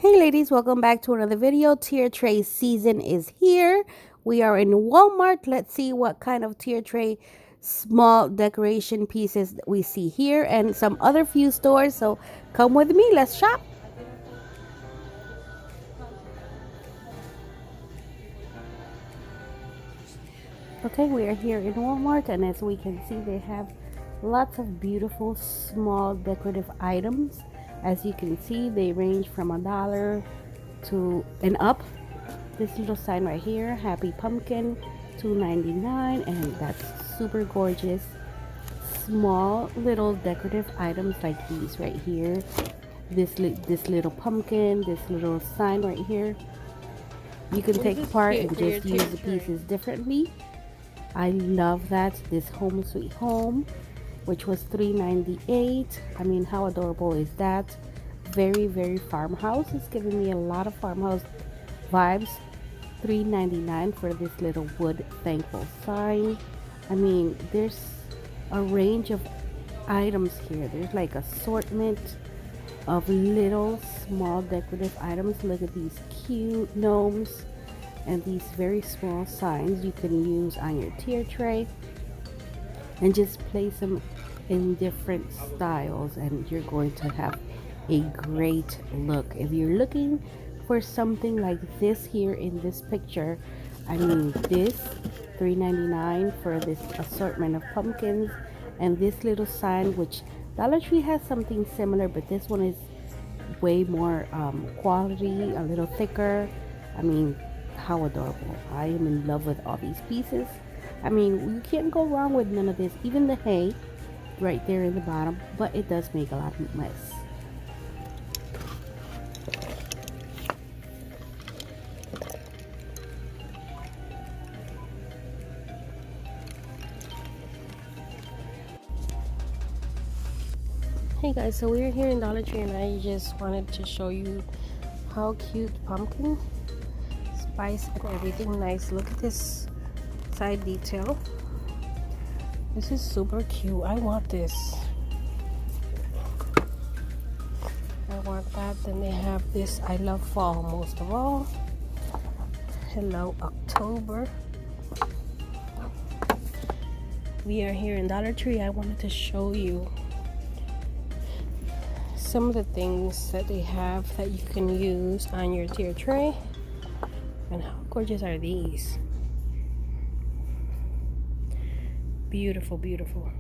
Hey ladies, welcome back to another video. Tier tray season is here. We are in Walmart. Let's see what kind of tier tray small decoration pieces that we see here and some other few stores. So come with me, let's shop. Okay, we are here in Walmart, and as we can see, they have lots of beautiful small decorative items. As you can see, they range from $1 to and up. This little sign right here, Happy Pumpkin, $2.99, and that's super gorgeous. Small little decorative items like these right here. This little pumpkin, this little sign right here. You can take part and just use the pieces differently. I love that. This Home Sweet Home, which was $3.98. I mean, how adorable is that? Very, very farmhouse. It's giving me a lot of farmhouse vibes. $3.99 for this little wood thankful sign. I mean, there's a range of items here. There's like assortment of little small decorative items. Look at these cute gnomes and these very small signs you can use on your tier tray and just place them in different styles, and you're going to have a great look. If you're looking for something like this here in this picture, I mean, this $3.99 for this assortment of pumpkins, and this little sign, which Dollar Tree has something similar, but this one is way more quality, a little thicker. I mean, how adorable. I am in love with all these pieces. I mean, you can't go wrong with none of this, even the hay right there in the bottom, but it does make a lot of mess. Hey guys, so we're here in Dollar Tree, and I just wanted to show you how cute pumpkin spice and everything nice. Look at this side detail. This is super cute. I want this. I want that. Then they have this I love fall most of all. Hello October. We are here in Dollar Tree. I wanted to show you some of the things that they have that you can use on your tier tray. And how gorgeous are these? Beautiful, beautiful.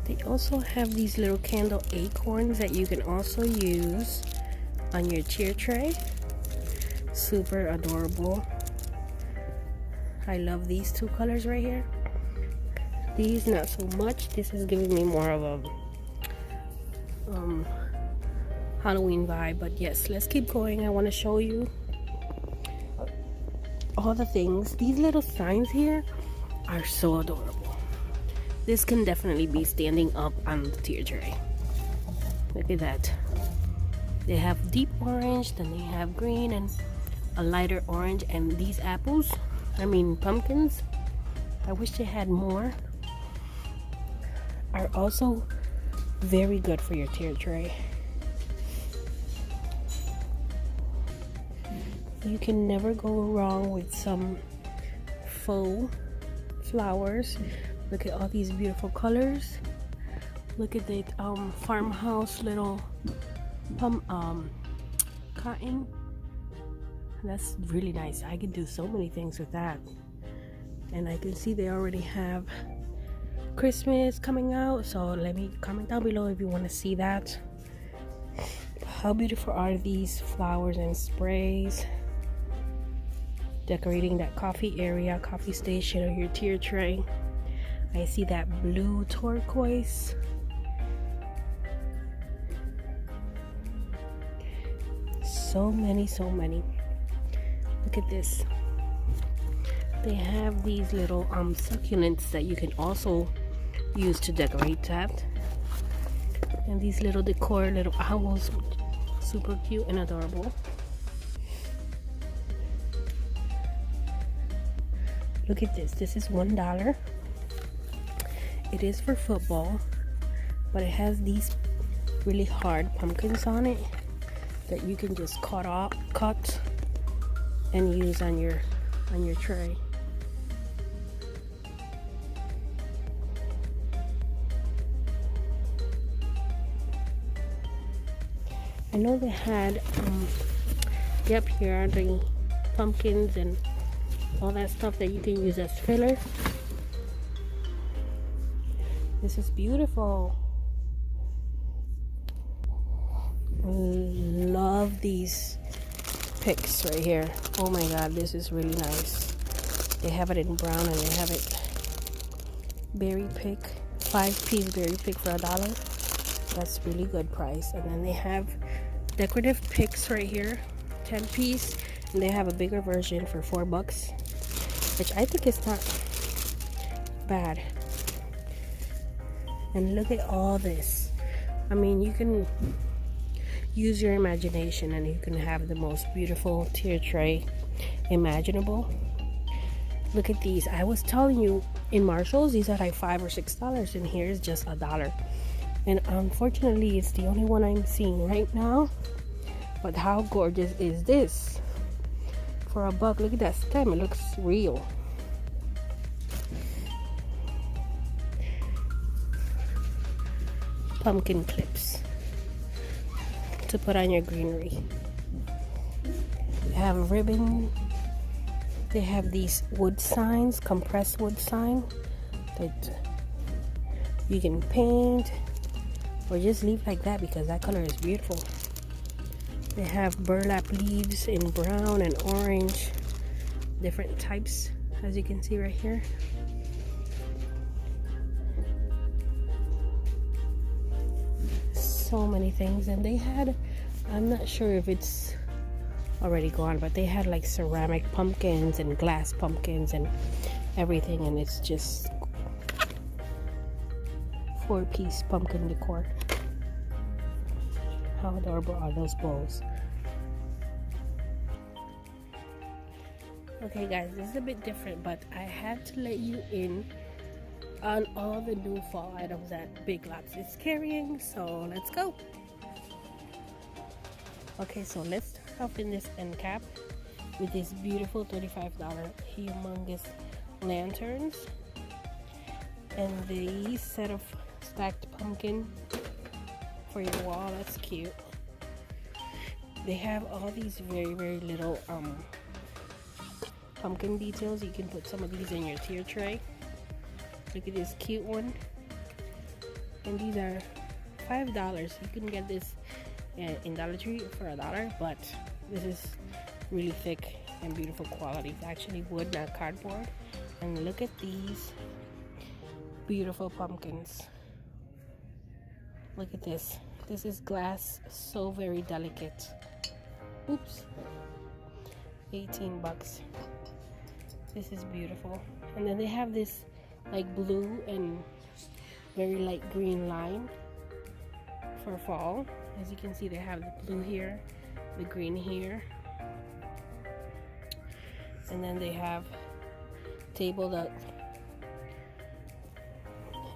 They also have these little candle acorns that you can also use on your tier tray. Super adorable. I love these two colors right here. These not so much. This is giving me more of a Halloween vibe, but yes, let's keep going. I want to show you all the things. These little signs here are so adorable. This can definitely be standing up on the tier tray. Look at that. They have deep orange, then they have green and a lighter orange, and these apples, I mean pumpkins, I wish they had more, are also very good for your tier tray. You can never go wrong with some faux flowers. Look at all these beautiful colors. Look at the farmhouse little cotton. That's really nice. I could do so many things with that. And I can see they already have Christmas coming out, so let me comment down below if you want to see that. How beautiful are these flowers and sprays? Decorating that coffee area, coffee station, or your tier tray. I see that blue turquoise. So many, so many. Look at this. They have these little succulents that you can also use to decorate that. And these little decor, little owls, super cute and adorable. Look at this. This is $1. It is for football, but it has these really hard pumpkins on it that you can just cut and use on your tray. I know they had yep, here are the pumpkins and all that stuff that you can use as filler. This is beautiful. Love these picks right here. Oh my god, this is really nice. They have it in brown and they have it berry pick, 5-piece berry pick for $1. That's really good price. And then they have decorative picks right here, 10-piece, and they have a bigger version for $4, which I think is not bad. And look at all this. I mean, you can use your imagination and you can have the most beautiful tier tray imaginable. Look at these. I was telling you, in Marshall's these are like $5 or $6, and here is just $1. And unfortunately it's the only one I'm seeing right now. But how gorgeous is this for $1? Look at that stem, it looks real. Pumpkin clips to put on your greenery. They have ribbon. They have these wood signs, compressed wood sign that you can paint or just leave like that because that color is beautiful. They have burlap leaves in brown and orange, different types, as you can see right here. So many things. And they had, I'm not sure if it's already gone, but they had like ceramic pumpkins and glass pumpkins and everything, and it's just 4-piece pumpkin decor. How adorable are those bowls? Okay guys, this is a bit different, but I had to let you in on all the new fall items that Big Lots is carrying, so let's go. Okay, so let's start off in this end cap with this beautiful $35 humongous lanterns and the set of stacked pumpkin for your wall. That's cute. They have all these very little pumpkin details. You can put some of these in your tier tray. Look at this cute one, and these are $5. You can get this in Dollar Tree for $1, but this is really thick and beautiful quality. It's actually wood, not cardboard. And look at these beautiful pumpkins. Look at this. This is glass, so very delicate. Oops. $18. This is beautiful. And then they have this like blue and very light green line for fall. As you can see, they have the blue here, the green here, and then they have table that,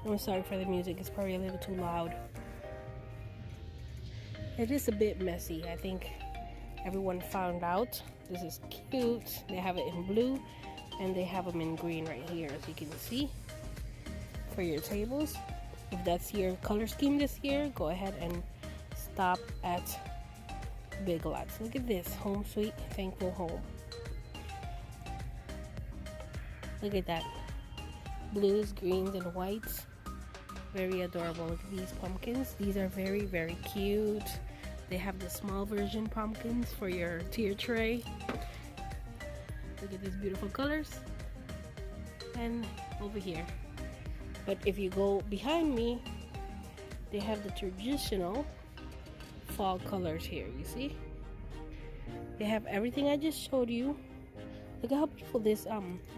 I'm sorry for the music, it's probably a little too loud. It is a bit messy. I think everyone found out. This is cute. They have it in blue and they have them in green right here, as you can see, for your tables. If that's your color scheme this year, go ahead and stop at Big Lots. Look at this, Home Sweet Thankful Home. Look at that, blues, greens, and whites. Very adorable. Look at these pumpkins. These are very cute. They have the small version pumpkins for your tier tray. Look at these beautiful colors. And over here, but if you go behind me, they have the traditional fall colors here. You see, they have everything I just showed you. Look at how beautiful this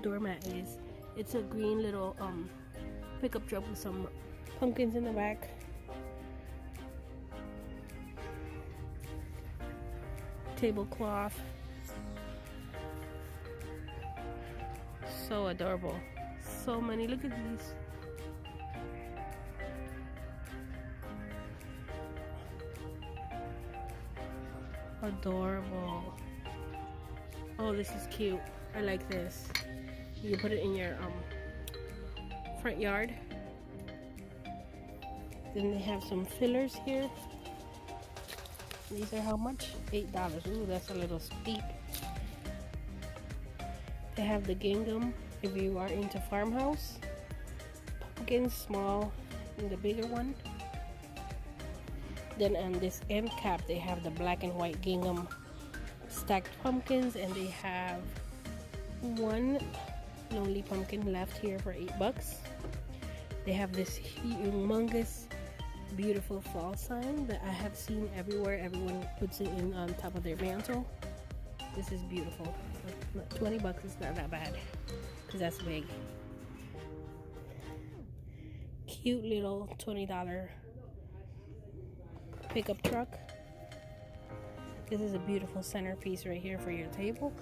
doormat is. It's a green little pickup truck with some pumpkins in the back. Tablecloth. So adorable. So many. Look at these. Adorable. Oh, this is cute. I like this. You can put it in your front yard. Then they have some fillers here. These are how much? $8. Ooh, that's a little steep. They have the gingham if you are into farmhouse. Pumpkins, small, and the bigger one. Then on this end cap, they have the black and white gingham stacked pumpkins, and they have one lonely pumpkin left here for $8. They have this humongous beautiful fall sign that I have seen everywhere. Everyone puts it in on top of their mantle. This is beautiful. $20 is not that bad because that's big. Cute little $20 pickup truck. This is a beautiful centerpiece right here for your table.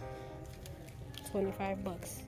$25.